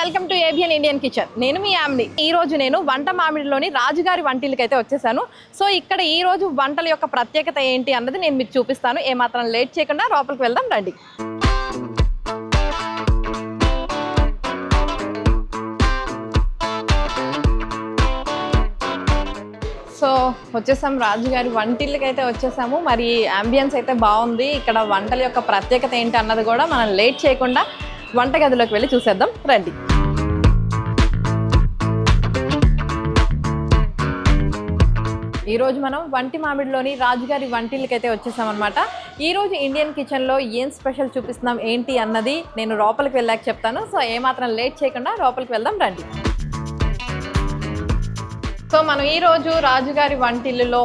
Welcome to ABN Indian kitchen. నేను మీ omni. ఈ రోజు నేను వంట మామిడిలోని రాజుగారి వంటిల్కి అయితే వచ్చేసాను. సో ఇక్కడ ఈ రోజు వంటల యొక్క ప్రత్యేకత ఏంటి అన్నది నేను మీకు చూపిస్తాను. ఏమాత్రం లేట్ చేయకుండా లోపలికి వెళ్దాం రండి. సో వచ్చేసాం రాజుగారి వంటిల్కి అయితే వచ్చేసాము. మరి అంబియన్స్ అయితే బాగుంది. ఇక్కడ వంటల యొక్క ప్రత్యేకత ఏంటి అన్నది కూడా మనం లేట్ చేయకుండా వంటగదిలోకి వెళ్ళి చూసేద్దాం రండి. ఈరోజు మనం వంటి మామిడిలోని రాజుగారి వంటిల్కి అయితే వచ్చేసామన్నమాట. ఈరోజు ఇండియన్ కిచెన్లో ఏం స్పెషల్ చూపిస్తున్నాం ఏంటి అన్నది నేను లోపలికి వెళ్ళాక చెప్తాను. సో ఏమాత్రం లేట్ చేయకుండా లోపలికి వెళ్దాం రండి. సో మనం ఈరోజు రాజుగారి వంటిల్లులో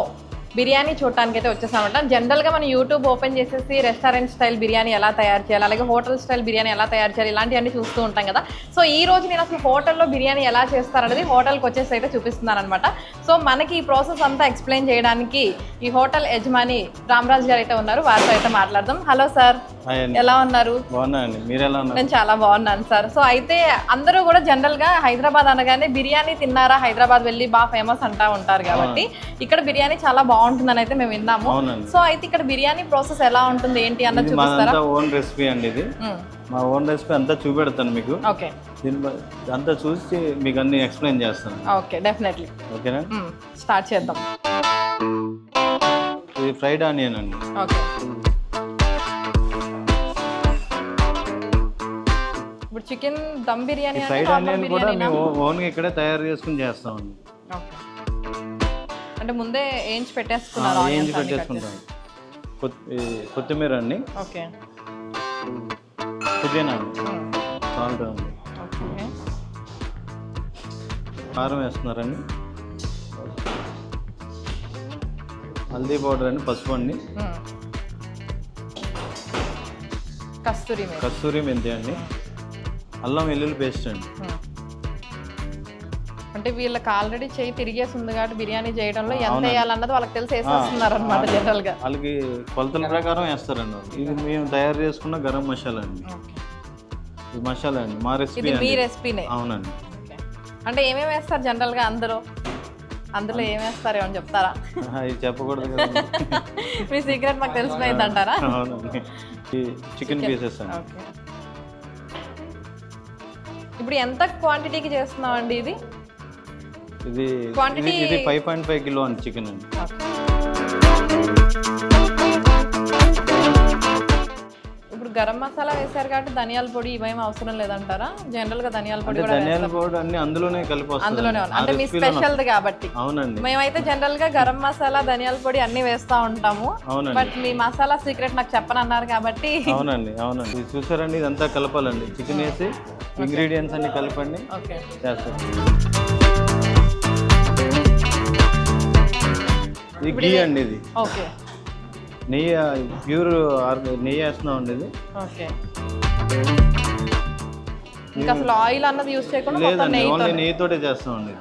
బిర్యానీ చూడటానికి అయితే వచ్చేసామంట. జనరల్గా మనం యూట్యూబ్ ఓపెన్ చేసేసి రెస్టారెంట్ స్టైల్ బిర్యానీ ఎలా తయారు చేయాలి, అలాగే హోటల్ స్టైల్ బిర్యానీ ఎలా తయారు చేయాలి, ఇలాంటివన్నీ చూస్తూ ఉంటాం కదా. సో ఈ రోజు నేను అసలు హోటల్లో బిర్యానీ ఎలా చేస్తారనేది హోటల్కి వచ్చేసి అయితే చూపిస్తున్నాను అనమాట. సో మనకి ఈ ప్రాసెస్ అంతా ఎక్స్ప్లెయిన్ చేయడానికి ఈ హోటల్ యజమాని రామరాజు గారు అయితే ఉన్నారు. వారితో అయితే మాట్లాడదాం. హలో సార్, ఎలా ఉన్నారు? నేను చాలా బాగున్నాను సార్. సో అయితే అందరూ కూడా జనరల్గా హైదరాబాద్ అనగానే బిర్యానీ తిన్నారా, హైదరాబాద్ వెళ్ళి బాగా ఫేమస్ అంటా ఉంటారు కాబట్టి ఇక్కడ బిర్యానీ చాలా బాగుంటుందని అయితే మేము విన్నాము. సో అయితే ఇక్కడ బిర్యానీ ప్రాసెస్ ఎలా ఉంటుంది ఏంటి అన్నది చూపిస్తారా? ఓన్ రెసిపీ అండి ఇది. మా ఓన్ రెసిపీ అంతా చూపెడతాను మీకు. ఓకే, అంతా చూసి మీకు అన్ని ఎక్స్ప్లెయిన్ చేస్తాను. Okay, definitely. ఓకేనా, స్టార్ట్ చేద్దాం. ఇది ఫ్రైడ్ ఆనియన్ అండి. ఓకే, ఇప్పుడు chicken dum biryani fried onion కూడా మేము ఓన్గా ఇక్కడే తయారు చేసుకుని చేస్తామండి. అంటే ముందే వేయించి పెట్టేసుకున్నారు? వేయించి పెట్టేసుకుంటాం. కొత్తిమీర అండి, ఓకే, పుదీనా అండి, సాల్ట్ అండి, కారం వేస్తున్నారండి, హల్దీ పౌడర్ అండి, పసుపు అండి, కస్తూరి మెంతి అండి, అల్లం వెల్లుల్లి పేస్ట్ అండి. అంటే వీళ్ళకి ఆల్రెడీ చేయి తిరిగేసి ఉంది కాబట్టి బిర్యానీ చేయడంలో ఎంత వేయాలన్నది వాళ్ళకి తెలిసి వేసేస్తున్నారు అనమాట. జనరల్ గా వాళ్ళకి కొలతల ప్రకారం వేస్తారండి. ఇది మేము తయారు చేసుకున్న గరం మసాలా అండి. ఈ మసాలా అండి మా రెసిపీ. మీ రెసిపీనే? అవునండి. అంటే ఏమేమి వేస్తారు జనరల్ గా అందులో ఏం వేస్తారు ఏమని చెప్తారా? ఇది చెప్పకూడదు కదా. మీ సీక్రెట్ మాకు తెలిసిపోయింది అంటారా? అవునండి. ఈ చికెన్ పీసెస్ అండి. ఇప్పుడు ఎంత క్వాంటిటీకి చేస్తున్నాం అండి ఇది? ఇది 5.5 కిలో అండి చికెన్ అండి. ఇప్పుడు గరం మసాలా వేసారు కాబట్టి ధనియాల పొడి ఇవేం అవసరం లేదంటారా? జనరల్ గా ధనియాల పొడి ధనియాల పొడి అన్ని అందులోనే కలిపి అందులోనే అంటే మీ స్పెషల్ కాబట్టి. అవునండి. మేమైతే జనరల్ గా గరం మసాలా ధనియాల పొడి అన్ని వేస్తా ఉంటాము. బట్ మీ మసాలా సీక్రెట్ నాకు చెప్పనన్నారు కాబట్టి. అవునండి, అవునండి. చూసారండి, ఇదంతా కలపాలండి. చికెన్ వేసి ఇంగ్రీడియంట్స్ అన్ని కలపండి. ఓకే, చేస్తాం. ఇది ఘీ అండి. ఇది ఓకే, నెయ్యి, ప్యూర్ నెయ్యి వేస్తున్నాం అండి. ఇది ఓకే. ఇంకా అసలు ఆయిల్ అన్నది యూస్ చేయకుండా లేదండి, ఓన్లీ నెయ్యితోటే చేస్తామండి.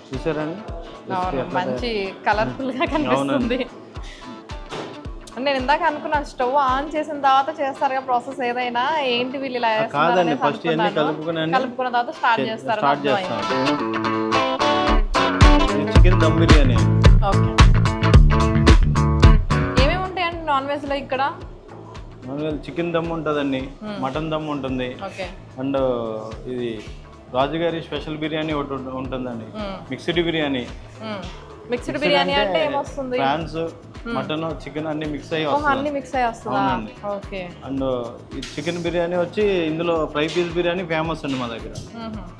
చూసారండి, మంచి కలర్ఫుల్ గా కనిపిస్తుంది. నేను ఇందాక అనుకున్నాను స్టవ్ ఆన్ చేసిన తర్వాత చేస్తారు కదా ప్రాసెస్ ఏదైనా, ఏంటి వీళ్ళు ఇలా కాదండి, ఫస్ట్ కలుపుకున్న తర్వాత స్టార్ట్ చేస్తారు. చికెన్ దమ్ బిర్యానీ. ఓకే, ఏమేమి ఉంటాయండి నాన్ వెజ్ లో ఇక్కడ? నాన్ వెజ్ చికెన్ దమ్ ఉంటుందండి, మటన్ దమ్ ఉంటుంది, అండ్ ఇది రాజుగారి స్పెషల్ బిర్యానీ ఒకటి ఉంటుందండి, మిక్స్డ్ బిర్యానీ. మిక్స్డ్ బిర్యానీ అంటే ఏమొస్తుంది? ప్రాన్స్, మటన్, చికెన్ అన్ని మిక్స్ అయ్యి వస్తుంది. ఓకే. అండ్ ఈ చికెన్ బిర్యానీ వచ్చి ఇందులో ఫ్రై పీస్ బిర్యానీ ఫేమస్ అండి మా దగ్గర.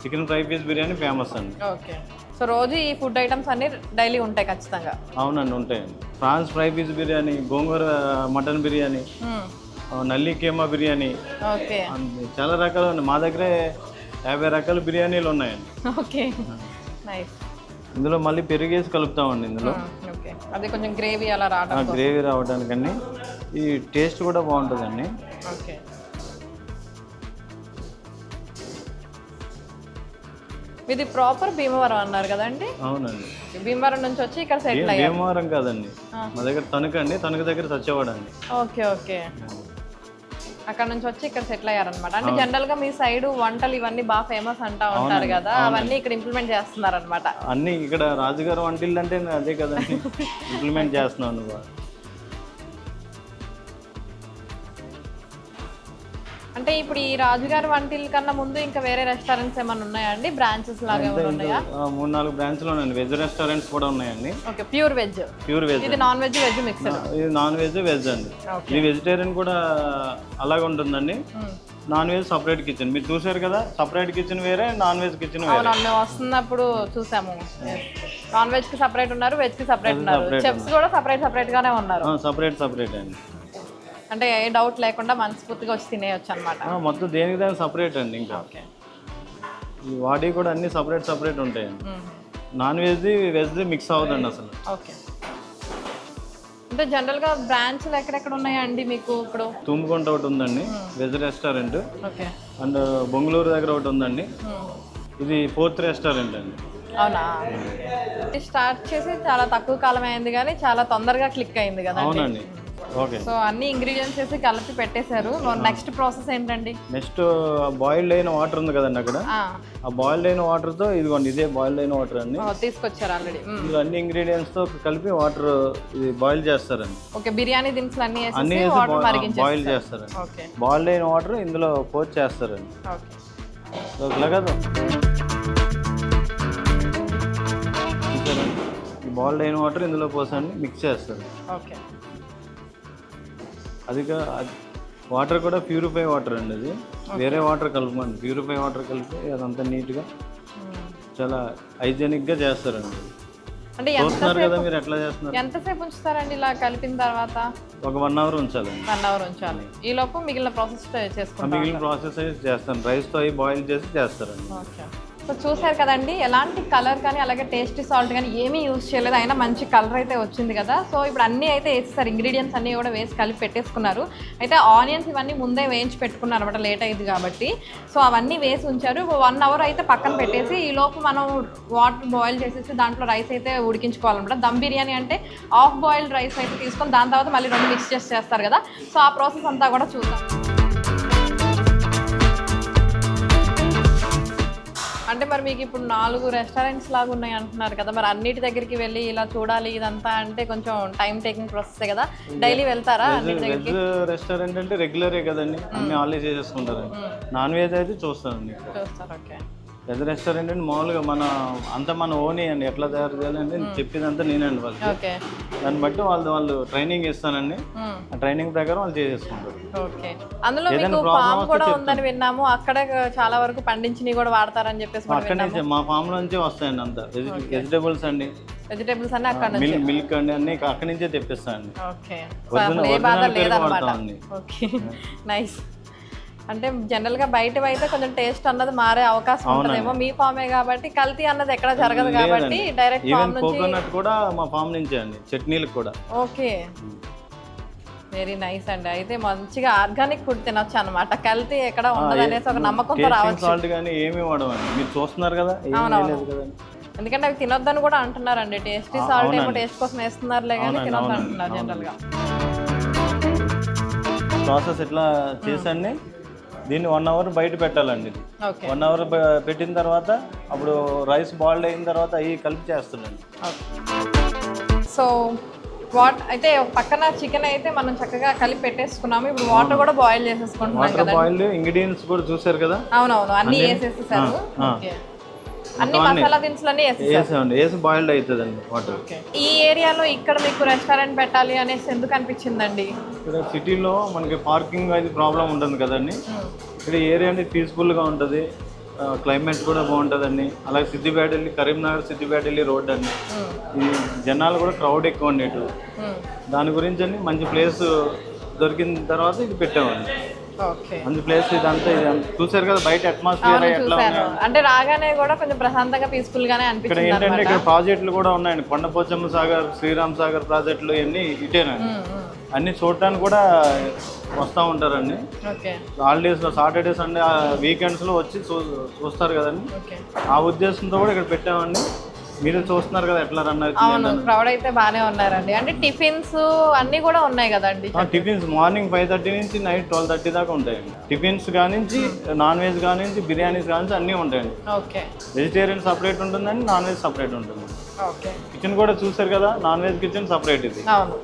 Chicken fry piece biryani famous అండి. ఓకే. సో రోజు ఈ ఫుడ్ ఐటమ్స్ అన్ని డైలీ ఉంటాయి ఖచ్చితంగా? అవునండి, ఉంటాయండి. ప్రాన్స్ ఫ్రై పీస్ బిర్యానీ, గోంగూర మటన్ బిర్యానీ, నల్లి కీమా బిర్యానీ, చాలా రకాలు ఉన్నాయి మా దగ్గర. 50 రకాల బిర్యానీలు ఉన్నాయండి. Okay, nice. ఇందులో మళ్ళీ పెరిగేసి కలుపుతామండి. ఇందులో అది కొంచెం గ్రేవీ అలా గ్రేవీ రావడానికండి. ఈ టేస్ట్ కూడా బాగుంటుందండి. ఓకే, ఇది ప్రాపర్ భీమవరం అన్నారు కదండి? అవునండి. భీమవరం నుంచి వచ్చి ఇక్కడ సెటిల్ అయ్యారు. భీమవరం కాదండి, మా దగ్గర తణుకు అండి, తణుకు దగ్గర సత్యవాడ అండి. ఓకే ఓకే, అక్కడ నుంచి వచ్చి ఇక్కడ సెటిల్ అయ్యారనమాట. అంటే జనరల్ గా మీ సైడ్ వంటలు ఇవన్నీ బాగా ఫేమస్ అంటా ఉంటారు కదా, అవన్నీ ఇక్కడ ఇంప్లిమెంట్ చేస్తున్నారు అనమాట. అన్ని ఇక్కడ రాజుగారు వంటిల్లు అంటే అదే కదండి ఇంప్లిమెంట్ చేస్తున్నాను. అంటే ఇప్పుడు ఈ రాజుగారి వంటిల్ కన్నా ముందు ఇంకా వేరే రెస్టారెంట్స్ ఏమైనా ఉన్నాయా అండి? బ్రాంచెస్ లాగా ఏమైనా ఉన్నాయా? 3-4 బ్రాంచ్లు ఉన్నాయండి. వెజ్ రెస్టారెంట్స్ కూడా ఉన్నాయండి. Okay, pure veg. ఇది నాన్ వెజ్, వెజ్ మిక్స్డ్. ఇది నాన్ వెజ్, వెజ్ అండి. ఇది వెజిటేరియన్ కూడా అలాగే ఉంటుందండి. నాన్ వెజ్ సపరేట్ కిచెన్ మీరు చూసారు కదా, సపరేట్ కిచెన్ వేరే, నాన్ వెజ్ కిచెన్ వేరే. అవును, మేము వస్తున్నప్పుడు చూసాము. నాన్ వెజ్ కి సపరేట్ ఉన్నారు, వెజ్ కి సపరేట్ ఉన్నారు. చెఫ్స్ కూడా సపరేట్ గానే ఉన్నారు. సపరేట్ అండి. అంటే ఏ డౌట్ లేకుండా మనస్ఫూర్తిగా వచ్చి తినేయచ్చు అనమాట. మొత్తం దేనికి దానికి సపరేట్ అండి. ఇంకా ఈ వాటి కూడా అన్ని సపరేట్ ఉంటాయండి. నాన్ వెజ్ వెజ్ మిక్స్ అవుతుందండి అసలు. ఓకే, అంటే జనరల్ గా బ్రాంచ్లు ఎక్కడెక్కడ ఉన్నాయండి మీకు? ఇప్పుడు తుమ్ముకుంట ఒకటి ఉందండి veg restaurant. Okay, and Bengaluru దగ్గర ఒకటి ఉందండి. ఇది 4th రెస్టారెంట్ అండి. అవునా? స్టార్ట్ చేసి చాలా తక్కువ కాలం అయింది కానీ చాలా తొందరగా క్లిక్ అయింది కదా. అవునండి. ఓకే, సో అన్ని ఇంగ్రీడియంట్స్ వేసి కలిపి పెట్టేశారు. నెక్స్ట్ ప్రాసెస్ ఏంటండి? నెక్స్ట్ బాయిల్డ్ అయిన వాటర్ ఉంది కదండి అక్కడ, ఆ బాయిల్డ్ అయిన వాటర్తో ఇదిగోండి, ఇదే బాయిల్డ్ అయిన వాటర్ అండి. తీసుకొచ్చారు ఆల్రెడీ. ఇందులో అన్ని ఇంగ్రీడియంట్స్ తో కలిపి వాటర్ ఇది బాయిల్ చేస్తారండి. ఓకే, బిర్యానీ దినుసులు అన్ని బాయిల్ చేస్తారండి. ఓకే, బాయిల్డ్ అయిన వాటర్ ఇందులో పోస్ట్ చేస్తారండి. ఓకే, కదా ఈ బాయిల్డ్ అయిన వాటర్ ఇందులో పోసండి మిక్స్ చేస్తారు. ఓకే, అది వాటర్ కూడా ప్యూరిఫై వాటర్ అండి. అది వేరే వాటర్ కలపమండి, ప్యూరిఫై వాటర్ కలిపి అదంతా నీట్గా చాలా హైజెనిక్గా చేస్తారండి. అంటే చూస్తున్నారు కదా మీరు ఎట్లా చేస్తున్నారు. ఎంతసేపు ఉంచుతారండి ఇలా కలిపిన తర్వాత? ఒక 1 అవర్ ఉంచాలండి. 1 అవర్ ఉంచాలి. ఈ లోపు మిగిలిన ప్రాసెస్ చేసుకుంటాం. మిగిలిన ప్రాసెస్ చేస్తాను, రైస్తో అవి బాయిల్ చేసి చేస్తారండి. ఓకే, సో చూసారు కదండి, ఎలాంటి కలర్ కానీ అలాగే టేస్టీ సాల్ట్ కానీ ఏమీ యూజ్ చేయలేదు, అయినా మంచి కలర్ అయితే వచ్చింది కదా. సో ఇప్పుడు అన్నీ అయితే వేసేసారు, ఇంగ్రీడియంట్స్ అన్నీ కూడా వేసి కలిపి పెట్టేసుకున్నారు. అయితే ఆనియన్స్ ఇవన్నీ ముందే వేయించి పెట్టుకున్నారు అనమాట, లేట్ అయింది కాబట్టి. సో అవన్నీ వేసి ఉంచారు. 1 అవర్ అయితే పక్కన పెట్టేసి ఈ లోపు మనం వాటర్ బాయిల్ చేసేసి దాంట్లో రైస్ అయితే ఉడికించుకోవాలన్నమాట. దమ్ బిర్యానీ అంటే హాఫ్ బాయిల్డ్ రైస్ అయితే తీసుకొని దాని తర్వాత మళ్ళీ 2 మిక్స్ చేసి చేస్తారు కదా. సో ఆ ప్రాసెస్ అంతా కూడా చూద్దాం. అంటే మరి మీకు ఇప్పుడు 4 రెస్టారెంట్స్ లాగా ఉన్నాయి అంటున్నారు కదా, మరి అన్నిటి దగ్గరికి వెళ్ళి ఇలా చూడాలి ఇదంతా అంటే కొంచెం టైం టేకింగ్ ప్రాసెస్ కదా. డైలీ వెళ్తారా? వెజ్ రెస్టారెంట్ అంటే రెగ్యులరే కదండి, అన్ని ఆల్రెడీ చేసేసుకుంటారండి. నాన్ వెజ్ అయితే చూస్తారండి. ఓకే, వెజ్ రెస్టారెంట్ అంటే మామూలుగా మన ఓనీ అండి, ఎట్లా తయారు చేయాలంటే చెప్పేదంతా నేనండి వాళ్ళకి. ఓకే, దాన్ని బట్టి వాళ్ళు ట్రైనింగ్ ఇస్తానండి, ఆ ట్రైనింగ్ ప్రకారం వాళ్ళు చేసేసుకుంటారు. ఓకే, అందులో మీకు ఫామ్ కూడా ఉందని విన్నాము, అక్కడ చాలా వరకు పండించినవి కూడా వాడతారని చెప్పేసి. అక్కడ నుంచి మా ఫామ్ నుంచి వస్తాయండి అంతా వెజిటేబుల్స్ అండి. వెజిటేబుల్స్ అన్ని అక్కడ నుంచి, మిల్క్ అండి అన్ని అక్కడి నుంచే తెప్పిస్తానండి. ఓకే, వాడతామండి. Okay, nice. అంటే జనరల్ గా బయట అయితే కొంచెం టేస్ట్ అన్నది మారే అవకాశం ఉంటుందేమో, మీ ఫామే కాబట్టి కల్తీ అన్నది ఎక్కడ జరగదు కాబట్టి డైరెక్ట్ ఫామ్ నుంచి. కోకోనట్ కూడా మా ఫామ్ నుంచే అండి, చట్నీలకు కూడా. ఓకే, వెరీ నైస్ అండి. అయితే మంచిగా ఆర్గానిక్ ఫుడ్ తినొచ్చు అనమాట, కల్తీ ఎక్కడ ఉండదు అనేసి ఒక నమ్మకంతో రావచ్చు. సాల్ట్ కానీ ఏమి వాడమండి, మీరు చూస్తున్నారు కదా. ఎందుకంటే అవి తినొద్దని కూడా అంటున్నారండి, టేస్టీ సాల్ట్ ఏమో టేస్ట్ కోసం వేస్తున్నారులే కానీ తినొద్దు అంటున్నారు జనరల్ గా. ప్రాసెస్ ఎట్లా చేసండి, దీన్ని 1 అవర్ బయట పెట్టాలండి. ఇది 1 అవర్ పెట్టిన తర్వాత అప్పుడు రైస్ బాయిల్డ్ అయిన తర్వాత అవి కలిపి చేస్తున్నాండి. సో అయితే పక్కన చికెన్ అయితే మనం చక్కగా కలిపి పెట్టేసుకున్నాము. ఇప్పుడు వాటర్ కూడా బాయిల్ చేసేసుకుంటున్నాం కదా. బాయిల్డ్ ఇంగ్రీడియంట్స్ కూడా చూసారు కదా. అవునవును, అన్ని వేసేసేసారు. అన్ని మసాలా దినుసులన్నీ వేసి బాయిల్డ్ అవుతుందండి వాటర్. ఈ ఏరియాలో ఇక్కడ మీకు రెస్టారెంట్ పెట్టాలి అనేసి ఎందుకు అనిపించిందండి? ఇక్కడ సిటీలో మనకి పార్కింగ్ అది ప్రాబ్లం ఉంటుంది కదండి. ఇక్కడ ఏరియా అనేది పీస్ఫుల్గా ఉంటుంది, క్లైమేట్ కూడా బాగుంటుందండి. అలాగే సిద్దిపేట వెళ్ళి కరీంనగర్ సిద్దిపేట వెళ్ళి రోడ్ అండి, ఈ జనాలు కూడా క్రౌడ్ ఎక్కువ ఉండేటు. దాని గురించి అండి మంచి ప్లేస్ దొరికిన తర్వాత ఇది పెట్టామండి. మంచి ప్లేస్ ఇదంతా చూసారు కదా, బయట అట్మాస్ఫియర్ ఎట్లా అంటే రాగానే కూడా కొంచెం ప్రశాంతంగా పీస్ఫుల్ గానే అనిపిస్తుంది. ఇక్కడ ఏంటంటే ఇక్కడ ప్రాజెక్టులు కూడా ఉన్నాయండి, కొండపోచమ్మ సాగర్, శ్రీరామ్ సాగర్ ప్రాజెక్టులు ఇవన్నీ ఇటేనండి. అన్ని చూడటానికి కూడా వస్తూ ఉంటారండి. ఓకే హాలిడేస్లో సాటర్డే సండే వీకెండ్స్లో వచ్చి చూస్తారు కదండి. ఓకే ఆ ఉద్దేశంతో కూడా ఇక్కడ పెట్టామండి. మీరు చూస్తున్నారు కదా ఎట్లా రన్ అవును, అవుతుంది. క్రౌడ్ అయితే బాగానే ఉన్నారండి. అంటే టిఫిన్స్ అన్ని కూడా ఉన్నాయి కదండి. టిఫిన్స్ మార్నింగ్ 5:30 నుంచి నైట్ 12:30 దాకా ఉంటాయండి. టిఫిన్స్ కానించి నాన్ వెజ్ కానించి బిర్యానీస్ కానించి అన్నీ ఉంటాయండి. ఓకే వెజిటేరియన్ సపరేట్ ఉంటుందండి, నాన్ వెజ్ సపరేట్ ఉంటుంది. ఓకే కిచెన్ కూడా చూసారు కదా, నాన్ వెజ్ కిచెన్ సపరేట్, ఇది అవును.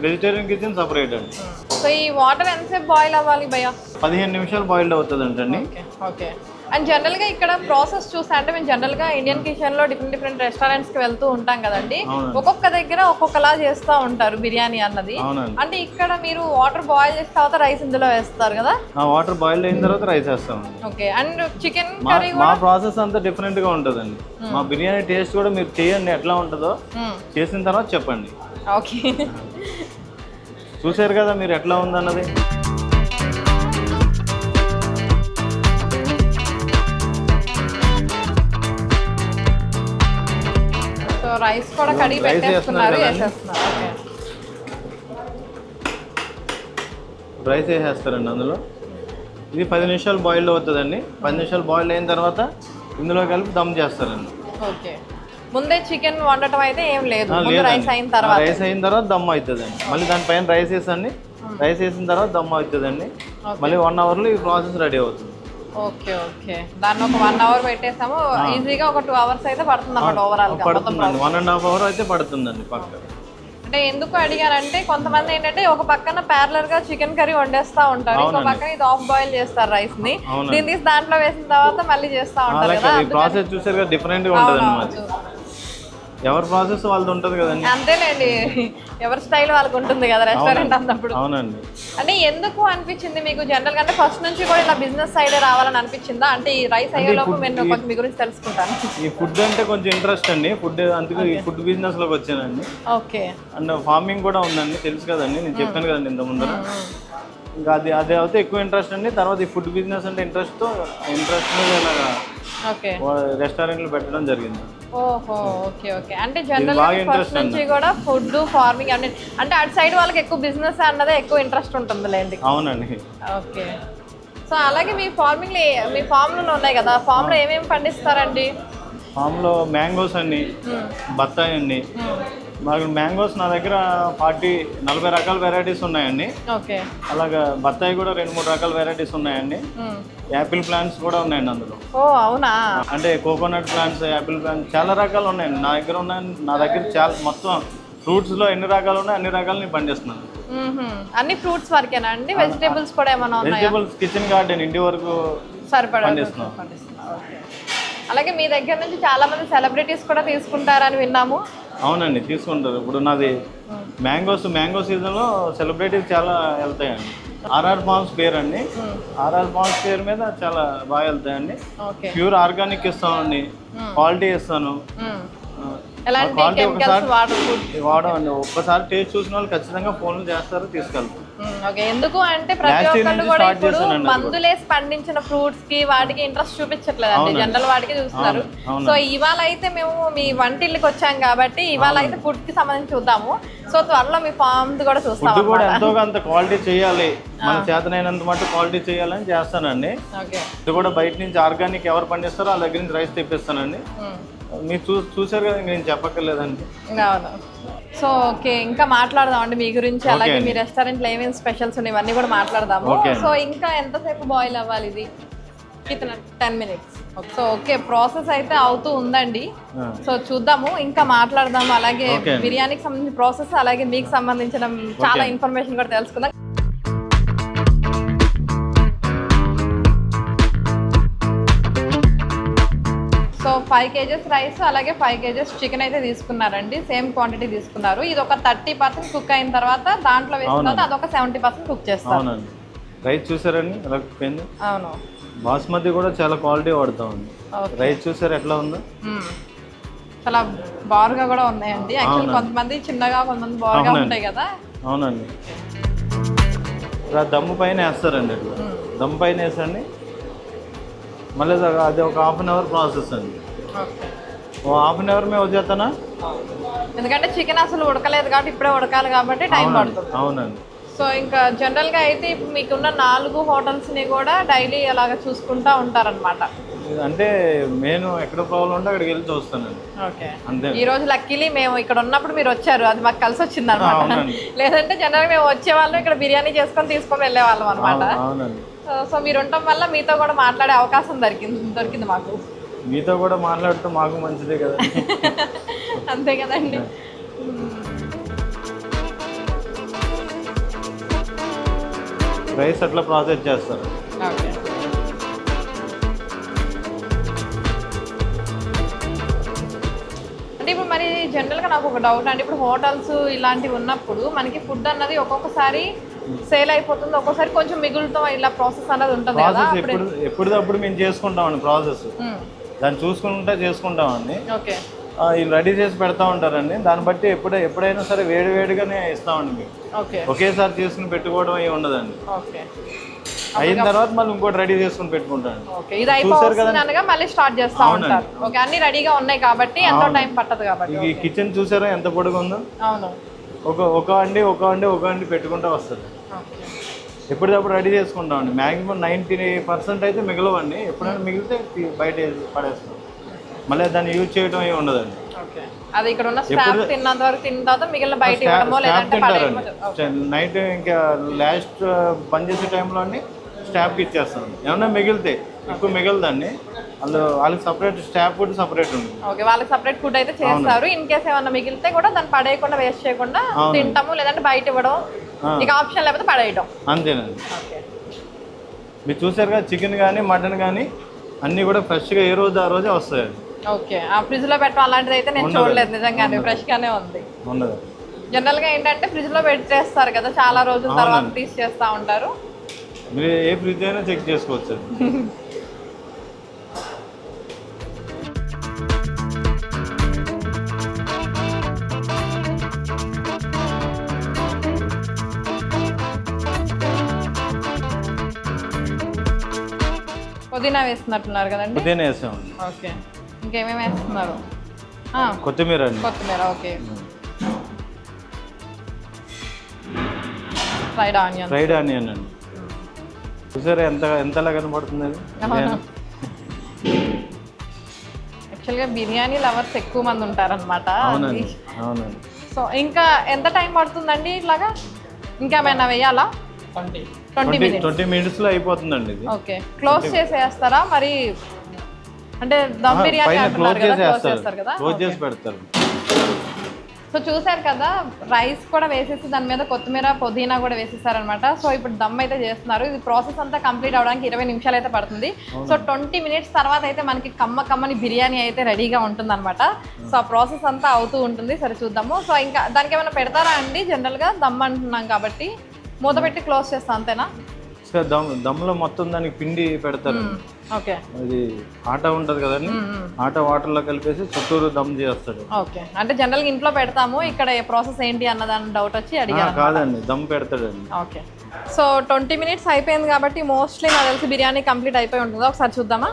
వెజిటేరియన్ కిచెన్ సపరేట్ అండి. సో ఈ వాటర్ ఎంతసేపు బాయిల్ అవ్వాలి భయ్యా? 15 నిమిషాలు బాయిల్డ్ అవుతుంది అంటండి. Okay okay. అండ్ జనరల్గా ఇక్కడ ప్రాసెస్ చూసా అంటే మేము జనరల్గా ఇండియన్ కిచెన్లో డిఫరెంట్ రెస్టారెంట్స్కి వెళ్తూ ఉంటాం కదండి. ఒక్కొక్క దగ్గర ఒక్కొక్కలా చేస్తూ ఉంటారు బిర్యానీ అన్నది. అంటే ఇక్కడ మీరు వాటర్ బాయిల్ చేసిన తర్వాత రైస్ ఇందులో వేస్తారు కదా? వాటర్ బాయిల్ అయిన తర్వాత రైస్ వేస్తాం. ఓకే. అండ్ చికెన్ కర్రీ మా ప్రాసెస్ అంతా డిఫరెంట్ గా ఉంటుందండి. మా బిర్యానీ టేస్ట్ కూడా మీరు చేయండి ఎట్లా ఉంటుందో, చేసిన తర్వాత చెప్పండి. ఓకే. చూసారు కదా మీరు ఎట్లా ఉందన్నది. సో రైస్ కూడా కడిగి పెట్టేస్తున్నారు, వేసేస్తున్నారు. రైస్ వేసేస్తారండి అందులో. ఇది 10 నిమిషాలు బాయిల్ అవుతుందండి. 10 నిమిషాలు బాయిల్ అయిన తర్వాత ఇందులో కలిపి దమ్ చేస్తారండి. ఓకే. ముందే చికెన్ వండటం అయితే ఏం లేదు, రైస్ అయిన తర్వాత. రైస్ అయిన తర్వాత దమ్ అవుతుందండి. మళ్ళీ దానిపైన రైస్ వేసండి, రైస్ వేసిన తర్వాత దమ్ అవుతుందండి. మళ్ళీ 1 అవర్లో ఈ ప్రాసెస్ రెడీ అవుతుంది. Okay okay. దాన్ని ఒక 1 అవర్ పెట్టేసాము, ఈజీగా ఒక 2 అవర్స్ అయితే పడుతుంది అన్నమాట ఓవరాల్ గా. పడుతుందండి, 1.5 అవర్ అయితే పడుతుందండి పక్క. అంటే ఎందుకు అడిగానంటే కొంతమంది ఏంటంటే ఒక పక్కన ప్యారలర్ గా చికెన్ కర్రీ వండేస్తా ఉంటారు, ఇంకో పక్కన ఇది ఆఫ్ బాయిల్ చేస్తారు రైస్ ని, దీన్ని తీసి దాంట్లో వేసిన తర్వాత మళ్ళీ చేస్తా ఉంటారు కదా. ప్రాసెస్ చూసారు కదా, డిఫరెంట్ గా ఉంటుంది అన్నమాట. ఎవరి ప్రాసెస్ వాళ్ళది ఉంటుంది కదండి. అంతేలేండి, ఎవరి స్టైల్ వాళ్ళకి ఉంటుంది కదా రెస్టారెంట్ అన్నప్పుడు. అవునండి. అంటే ఎందుకు అనిపించింది మీకు జనరల్ గా, అంటే ఫస్ట్ నుంచి కూడా ఇలా బిజినెస్ సైడ్ రావాలని అనిపించిందా? అంటే ఈ రైస్ అయ్యేలోపు నేను కొంచెం మీ గురించి తెలుసుకుంటాను. ఈ ఫుడ్ అంటే కొంచెం ఇంట్రెస్ట్ అండి. ఫుడ్ అందుకు ఈ ఫుడ్ బిజినెస్ లోకి వచ్చానండి. ఓకే. అండ్ ఫార్మింగ్ కూడా ఉందండి, తెలుసు కదండి, నేను చెప్పాను కదండి ఇంత ముందర. ఇంకా అది అయితే ఎక్కువ ఇంట్రెస్ట్ అండి. తర్వాత ఈ ఫుడ్ బిజినెస్ అంటే ఇంట్రెస్ట్ మీద ఇలాగా రెస్టారెంట్లు పెట్టడం జరిగింది. ఓహో ఓకే ఓకే. అంటే జనరల్ ఫస్ట్ నుంచి కూడా ఫుడ్ ఫార్మింగ్ అంటే అటు సైడ్ వాళ్ళకి ఎక్కువ బిజినెస్ అన్నదే ఎక్కువ ఇంట్రెస్ట్ ఉంటుంది లేండి. అవునండి. ఓకే. సో అలాగే మీ ఫార్మింగ్ మీ ఫామ్ లో ఉన్నాయి కదా, ఫామ్ లో ఏమేమి పండిస్తారండి? ఫామ్ లో మ్యాంగోస్ అండి, బత్తాయి అండి. మాకు మ్యాంగోస్ నా దగ్గర 40 రకాల వెరైటీస్ ఉన్నాయండి. ఓకే. అలాగా బత్తాయి కూడా 2-3 రకాల వెరైటీస్ ఉన్నాయండి. యాపిల్ ప్లాంట్స్ కూడా ఉన్నాయండి అందులో. ఓ అవునా? అంటే కోకోనట్ ప్లాంట్స్, యాపిల్ ప్లాంట్స్ చాలా రకాలు ఉన్నాయండి నా దగ్గర. నా దగ్గర చాలా మొత్తం ఫ్రూట్స్ లో ఎన్ని రకాలు ఉన్నాయి అన్ని రకాలు నేను పండిస్తున్నాను. అన్ని ఫ్రూట్స్ వరకేనా అండి? వెజిటేబుల్స్ కూడా ఏమైనా ఉన్నాయా? వెజిటేబుల్స్ కిచెన్ గార్డెన్ ఇంటి వరకు పండిస్తున్నాం. అలాగే మీ దగ్గర నుంచి చాలా మంది సెలబ్రిటీస్ కూడా తీసుకుంటారని విన్నాము. అవునండి, తీసుకుంటారు. ఇప్పుడు నాది మ్యాంగో సీజన్లో సెలబ్రిటీస్ చాలా వెళ్తాయండి. ఆర్ఆర్ ఫార్మ్స్ పేరు అండి. ఆర్ఆర్ ఫార్మ్స్ పేరు మీద చాలా బాగా వెళ్తాయండి. ప్యూర్ ఆర్గానిక్ ఇస్తామండి, క్వాలిటీ ఇస్తాను. క్వాలిటీ వాడమండి. ఒక్కసారి టేస్ట్ చూసిన వాళ్ళు ఖచ్చితంగా ఫోన్లు చేస్తారు, తీసుకెళ్తారు. ఎందుకు అంటే ప్రతి ఒక్కళ్ళు కూడా ఇప్పుడు మందులేసి పండించిన ఫ్రూట్స్ కి వాటికి ఇంట్రెస్ట్ చూపించట్లేదు అండి, జనరల్ వాటికి చూస్తున్నారు. సో ఇవాళ అయితే మేము మీ వంటిల్లుకి వచ్చాం కాబట్టి ఇవాళ అయితే ఫుడ్ కి సంబంధించి చూద్దాము. సో త్వరలో మీ ఫార్మ్స్ కూడా చూస్తాం. ఫుడ్ కూడా ఎంతో కొంత క్వాలిటీ చేయాలి, మన చేతనైనంత మటు క్వాలిటీ చేయాలని చేస్తానండి. ఇది కూడా బయట నుంచి ఆర్గానిక్ ఎవరు పండిస్తారో వాళ్ళ దగ్గర నుంచి రైస్ తెప్పిస్తానండి. మీరు చూసారు కదా, నేను చెప్పక్కర్లేదండి. సో ఓకే, ఇంకా మాట్లాడదాం అండి మీ గురించి, అలాగే మీ రెస్టారెంట్లో ఏమేమి స్పెషల్స్ ఉన్నాయి ఇవన్నీ కూడా మాట్లాడదాము. సో ఇంకా ఎంతసేపు బాయిల్ అవ్వాలి ఇది? 10 minutes. సో ఓకే, ప్రాసెస్ అయితే అవుతూ ఉందండి. సో చూద్దాము, ఇంకా మాట్లాడదాము. అలాగే బిర్యానీకి సంబంధించిన ప్రాసెస్, అలాగే మీకు సంబంధించిన చాలా ఇన్ఫర్మేషన్ కూడా తెలుసుకుందాం. సో 5 kgs రైస్ అలాగే 5 kgs చికెన్ అయితే తీసుకున్నారండి, సేమ్ క్వాంటిటీ తీసుకున్నారు. ఇది ఒక 30% కుక్ అయిన తర్వాత దాంట్లో వేసిన తర్వాత అదొక 70% కుక్ చేస్తారు. రైస్ చూసారండి ఎలా కుక్ అయింది? అవును. బాస్మతి కూడా చాలా క్వాలిటీ వాడతామండి. రైస్ చూసారు ఎట్లా ఉందో? చాలా బారుగా కూడా ఉన్నాయండి. యాక్చువల్ కొంతమంది చిన్నగా, కొంతమంది బారుగా ఉంటాయి కదా. అవునండి. దమ్ము పైన వేస్తారండి, దమ్ము పైన వేసండి. మళ్ళీ అది ఒక 1/2 అవర్ ప్రాసెస్ అండి. 1/2 అవర్ మేము వచ్చేస్తానా, ఎందుకంటే చికెన్ అసలు ఉడకలేదు కాబట్టి ఇప్పుడే ఉడకాలి కాబట్టి టైం పడుతుంది. అవునండి. సో ఇంకా జనరల్గా అయితే ఇప్పుడు మీకున్న 4 హోటల్స్ని కూడా డైలీ అలాగ చూసుకుంటూ ఉంటారనమాట. అంటే నేను ఎక్కడ ప్రాబ్లం ఉంటే అక్కడికి వెళ్ళి చూస్తానండి. ఓకే, అంతే. ఈ రోజు లక్కీలీ మేము ఇక్కడ ఉన్నప్పుడు మీరు వచ్చారు, అది మాకు కలిసి వచ్చింది అనమాట. లేదంటే జనరల్గా మేము వచ్చేవాళ్ళం, ఇక్కడ బిర్యానీ చేసుకొని తీసుకొని వెళ్ళేవాళ్ళం అనమాట. అవునండి. సో మీరు ఉండటం వల్ల మీతో కూడా మాట్లాడే అవకాశం దొరికింది మాకు. మీతో కూడా మాట్లాడుతూ మాకు మంచిదే కదా. అంతే కదండి. రైస్ అట్లా ప్రాసెస్ చేస్తారు. ఓకే, అంటే ఇప్పుడు మరి జనరల్గా నాకు ఒక డౌట్ అండి, ఇప్పుడు హోటల్స్ ఇలాంటివి ఉన్నప్పుడు మనకి ఫుడ్ అన్నది ఒక్కొక్కసారి సేల్ అయిపోతుంది, ఒక్కొక్కసారి కొంచెం మిగులుతాం, ఇలా ప్రాసెస్ అన్నది ఉంటుంది కదా. ఎప్పటిదప్పుడు మేము చేసుకుంటామండి ప్రాసెస్, దాన్ని చూసుకుంటా చేసుకుంటామండి. ఓకే, వీళ్ళు రెడీ చేసి పెడతా ఉంటారండి, దాన్ని బట్టి ఎప్పుడైనా సరే వేడిగానే ఇస్తామండి మీకు. ఓకే, ఒకేసారి చేసుకుని పెట్టుకోవడం ఏమి ఉండదండి. ఓకే, అయిన తర్వాత మళ్ళీ ఇంకోటి రెడీ చేసుకుని పెట్టుకుంటాను. ఓకే, ఇది అయిపోతుందనగా మళ్ళీ స్టార్ట్ చేస్తా ఉంటారు. ఓకే, అన్ని రెడీగా ఉన్నాయి కాబట్టి ఎంతో టైం పట్టదు కాబట్టి. ఈ కిచెన్ చూసారా ఎంత పొడుగు ఉందో. అవును, ఒక అండి పెట్టుకుంటా వస్తుంది. ఎప్పటికప్పుడు రెడీ చేసుకుంటామండి. మ్యాక్సిమం 90% అయితే మిగలవండి, ఎప్పుడైనా మిగిలితే బయట పడేస్తాం, మళ్ళీ దాన్ని యూజ్ చేయడం ఏమి ఉండదండి. అది ఇక్కడ ఉన్న స్టాఫ్ తిన్నంత వరకు తిన్న తర్వాత మిగిలిన బయట ఇవ్వడమో లేదంటే నైట్ ఇంకా లాస్ట్ పని చేసే టైంలో అన్ని స్టాఫ్కి ఇచ్చేస్తాం. ఏమన్నా మిగిలితే ఎక్కువ మిగలదండి, వాళ్ళకి సపరేట్ స్టాఫ్ ఫుడ్ సపరేట్ ఉంది. ఓకే, వాళ్ళకి సపరేట్ ఫుడ్ అయితే చేస్తారు. ఇన్ కేస్ ఏమన్నా మిగిలితే కూడా దాన్ని పడేయకుండా వేస్ట్ చేయకుండా తింటాము, లేదంటే బయట ఇవ్వడం, ఇక ఆప్షన్ లేకపోతే పడేయడం. అంతేనండి. మీరు చూసారు కదా, చికెన్ కానీ మటన్ కానీ అన్నీ కూడా ఫ్రెష్గా ఏ రోజు ఆ రోజే వస్తాయండి. ఓకే, ఆ ఫ్రిడ్జ్ లో పెట్టడం అలాంటిది అయితే నేను చూడలేదు, నిజంగానే ఫ్రెష్ గానే ఉంది. జనరల్ గా ఏంటంటే ఫ్రిడ్జ్ లో పెట్టేస్తారు కదా, చాలా రోజుల తర్వాత తీసి చేస్తా ఉంటారు. మీరు ఏ ఫ్రిడ్జ్ అయినా చెక్ చేసుకోవచ్చు. పుదీనా వేస్తున్నట్టున్నారు కదండి. పుదీనా వేసామండి. ఓకే, ఇంకేమేమి వేస్తున్నారు? కొత్తిమీర అండి. కొత్తిమీర, ఓకే. ఫ్రైడ్ ఆనియన్ అండి. చూసారా ఎంతలా కనబడుతుంది అది. యాక్చువల్గా బిర్యానీ లవర్స్ ఎక్కువ మంది ఉంటారనమాట. అవునండి. సో ఇంకా ఎంత టైం పడుతుందండి ఇట్లాగా? ఇంకేమైనా వేయాలా? 20 minutes లో అయిపోతుందండి ఇది. ఓకే, క్లోజ్ చేసేస్తారా మరి? అంటే దమ్ బిర్యానీ అంటున్నారు కదా, క్లోజ్ చేస్తారు కదా, క్లోజ్ చేసి పెడతారు. సో చూసారు కదా, రైస్ కూడా వేసేసి దాని మీద కొత్తిమీర పుదీనా కూడా వేసేసారనమాట. సో ఇప్పుడు దమ్ అయితే చేస్తున్నారు. ఇది ప్రాసెస్ అంతా కంప్లీట్ అవడానికి 20 నిమిషాలు అయితే పడుతుంది. సో 20 minutes తర్వాత అయితే మనకి కమ్మని బిర్యానీ అయితే రెడీగా ఉంటుంది అనమాట. సో ఆ ప్రాసెస్ అంతా అవుతూ ఉంటుంది. సరే చూద్దాము. సో ఇంకా దానికి ఏమైనా పెడతారా అండి? జనరల్గా దమ్ అంటున్నాం కాబట్టి మూత పెట్టి క్లోజ్ చేస్తా, అంతేనా? దమ్లో మొత్తం దానికి పిండి పెడతారు. ఓకే, అది ఆటా ఉంటుంది కదండి, ఆటా వాటర్లో కలిపేసి చుట్టూరు దమ్ చేస్తాడు. ఓకే, అంటే జనరల్గా ఇంట్లో పెడతాము, ఇక్కడ ప్రాసెస్ ఏంటి అన్నదాని డౌట్ వచ్చి అడిగాను. కాదండి, దమ్ పెడతాడండి. ఓకే, సో 20 minutes అయిపోయింది కాబట్టి మోస్ట్లీ నాకు తెలిసి బిర్యానీ కంప్లీట్ అయిపోయి ఉంటుంది. ఒకసారి చూద్దామా?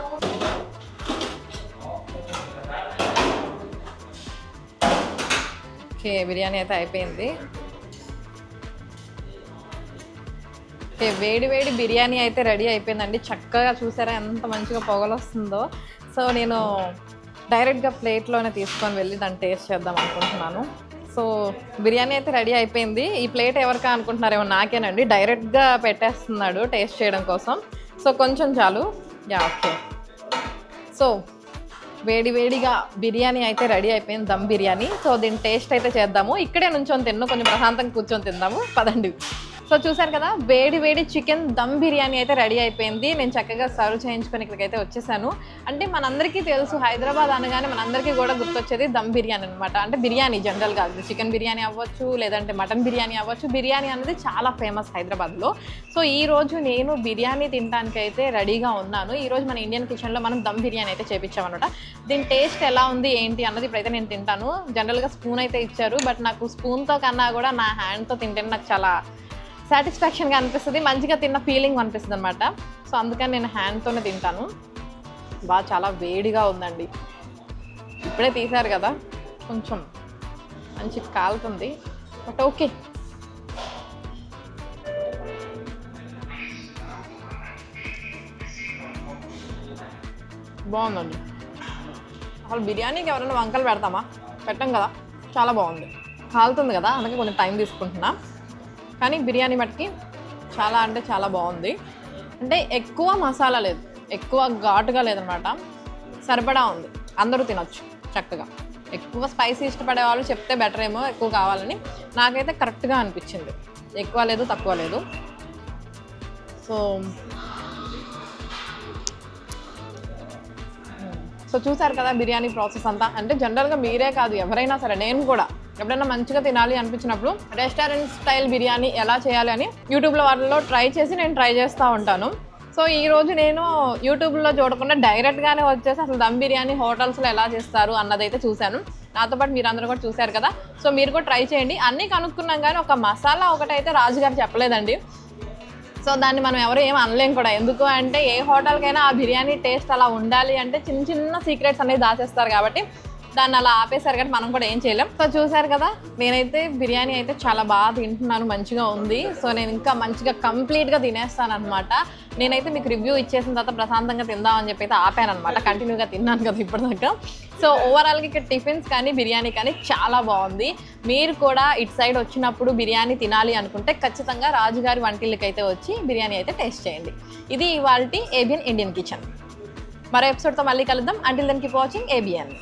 ఓకే, బిర్యానీ అయితే అయిపోయింది. ఓకే, వేడి బిర్యానీ అయితే రెడీ అయిపోయిందండి. చక్కగా చూసారా ఎంత మంచిగా పొగలు వస్తుందో. సో నేను డైరెక్ట్గా ప్లేట్లోనే తీసుకొని వెళ్ళి దాన్ని టేస్ట్ చేద్దాం అనుకుంటున్నాను. సో బిర్యానీ అయితే రెడీ అయిపోయింది. ఈ ప్లేట్ ఎవరికా అనుకుంటున్నారేమో, నాకేనండి. డైరెక్ట్గా పెట్టేస్తున్నాడు టేస్ట్ చేయడం కోసం. సో కొంచెం చాలు. ఓకే, సో వేడిగా బిర్యానీ అయితే రెడీ అయిపోయింది, దమ్ బిర్యానీ. సో దీని టేస్ట్ అయితే చేద్దాము. ఇక్కడే నుంచొని తిన్ను, కొంచెం ప్రశాంతంగా కూర్చొని తిందాము, పదండి. సో చూసారు కదా, వేడి చికెన్ దమ్ బిర్యానీ అయితే రెడీ అయిపోయింది. నేను చక్కగా సర్వ్ చేయించుకొని ఇక్కడికైతే వచ్చేసాను. అంటే మనందరికీ తెలుసు, హైదరాబాద్ అనగానే మనందరికీ కూడా గుర్తొచ్చేది దమ్ బిర్యానీ అనమాట. అంటే బిర్యానీ జనరల్గా చికెన్ బిర్యానీ అవ్వచ్చు, లేదంటే మటన్ బిర్యానీ అవ్వచ్చు. బిర్యానీ అనేది చాలా ఫేమస్ హైదరాబాద్లో. సో ఈరోజు నేను బిర్యానీ తినడానికి అయితే రెడీగా ఉన్నాను. ఈరోజు మన ఇండియన్ కిచెన్లో మనం దమ్ బిర్యానీ అయితే చేపించామన్నమాట. దీని టేస్ట్ ఎలా ఉంది ఏంటి అన్నది ఇప్పుడైతే నేను తింటాను. జనరల్గా స్పూన్ అయితే ఇచ్చారు, బట్ నాకు స్పూన్తో కన్నా కూడా నా హ్యాండ్తో తింటేనే నాకు చాలా సాటిస్ఫాక్షన్గా అనిపిస్తుంది, మంచిగా తిన్న ఫీలింగ్ అనిపిస్తుంది అనమాట. సో అందుకని నేను హ్యాండ్తోనే తింటాను. చాలా వేడిగా ఉందండి. ఇప్పుడే తీశారు కదా, కొంచెం మంచి కాలుతుంది, బట్ ఓకే. బాగుందండి. అసలు బిర్యానీకి ఎవరైనా వంకలు పెడతామా? పెట్టం కదా. చాలా బాగుంది. కాలుతుంది కదా, అందుకే కొంచెం టైం తీసుకుంటున్నా. కానీ బిర్యానీ మట్టుకి చాలా అంటే చాలా బాగుంది. అంటే ఎక్కువ మసాలా లేదు, ఎక్కువ ఘాటుగా లేదనమాట. సరిపడా ఉంది, అందరూ తినొచ్చు చక్కగా. ఎక్కువ స్పైసీ ఇష్టపడే వాళ్ళు చెప్తే బెటర్ ఏమో ఎక్కువ కావాలని. నాకైతే కరెక్ట్గా అనిపించింది, ఎక్కువ లేదు తక్కువ లేదు. సో చూసారు కదా బిర్యానీ ప్రాసెస్ అంతా. అంటే జనరల్గా మీరే కాదు, ఎవరైనా సరే, నేను కూడా ఎప్పుడైనా మంచిగా తినాలి అనిపించినప్పుడు రెస్టారెంట్ స్టైల్ బిర్యానీ ఎలా చేయాలి అని యూట్యూబ్లో వాళ్ళలో ట్రై చేస్తూ ఉంటాను. సో ఈరోజు నేను యూట్యూబ్లో చూడకుండా డైరెక్ట్గానే వచ్చేసి అసలు దమ్ బిర్యానీ హోటల్స్లో ఎలా చేస్తారు అన్నదైతే చూశాను. నాతో పాటు మీరందరూ కూడా చూశారు కదా. సో మీరు కూడా ట్రై చేయండి. అన్నీ కనుక్కున్నాం కానీ ఒక మసాలా ఒకటైతే రాజుగారు చెప్పలేదండి. సో దాన్ని మనం ఎవరు ఏం అనలేం కూడా. ఎందుకు అంటే ఏ హోటల్కైనా ఆ బిర్యానీ టేస్ట్ అలా ఉండాలి అంటే చిన్న చిన్న సీక్రెట్స్ అనేది దాచేస్తారు కాబట్టి దాన్ని అలా ఆపేశారు కానీ మనం కూడా ఏం చేయలేం. సో చూసారు కదా, నేనైతే బిర్యానీ అయితే చాలా బాగా తింటున్నాను, మంచిగా ఉంది. సో నేను ఇంకా మంచిగా కంప్లీట్గా తినేస్తాను అనమాట. నేనైతే మీకు రివ్యూ ఇచ్చేసిన తర్వాత ప్రశాంతంగా తిందామని చెప్పి అయితే ఆపాను అనమాట. కంటిన్యూగా తిన్నాను కదా ఇప్పటిదాకా. సో ఓవరాల్గా ఇక్కడ టిఫిన్స్ కానీ బిర్యానీ కానీ చాలా బాగుంది. మీరు కూడా ఇటు సైడ్ వచ్చినప్పుడు బిర్యానీ తినాలి అనుకుంటే ఖచ్చితంగా రాజుగారి వంటిళ్ళకి అయితే వచ్చి బిర్యానీ అయితే టేస్ట్ చేయండి. ఇది ఇవాల్టి ఏబిఎన్ ఇండియన్ కిచెన్. మరో ఎపిసోడ్తో మళ్ళీ కలుద్దాం. Until then keep watching ABN.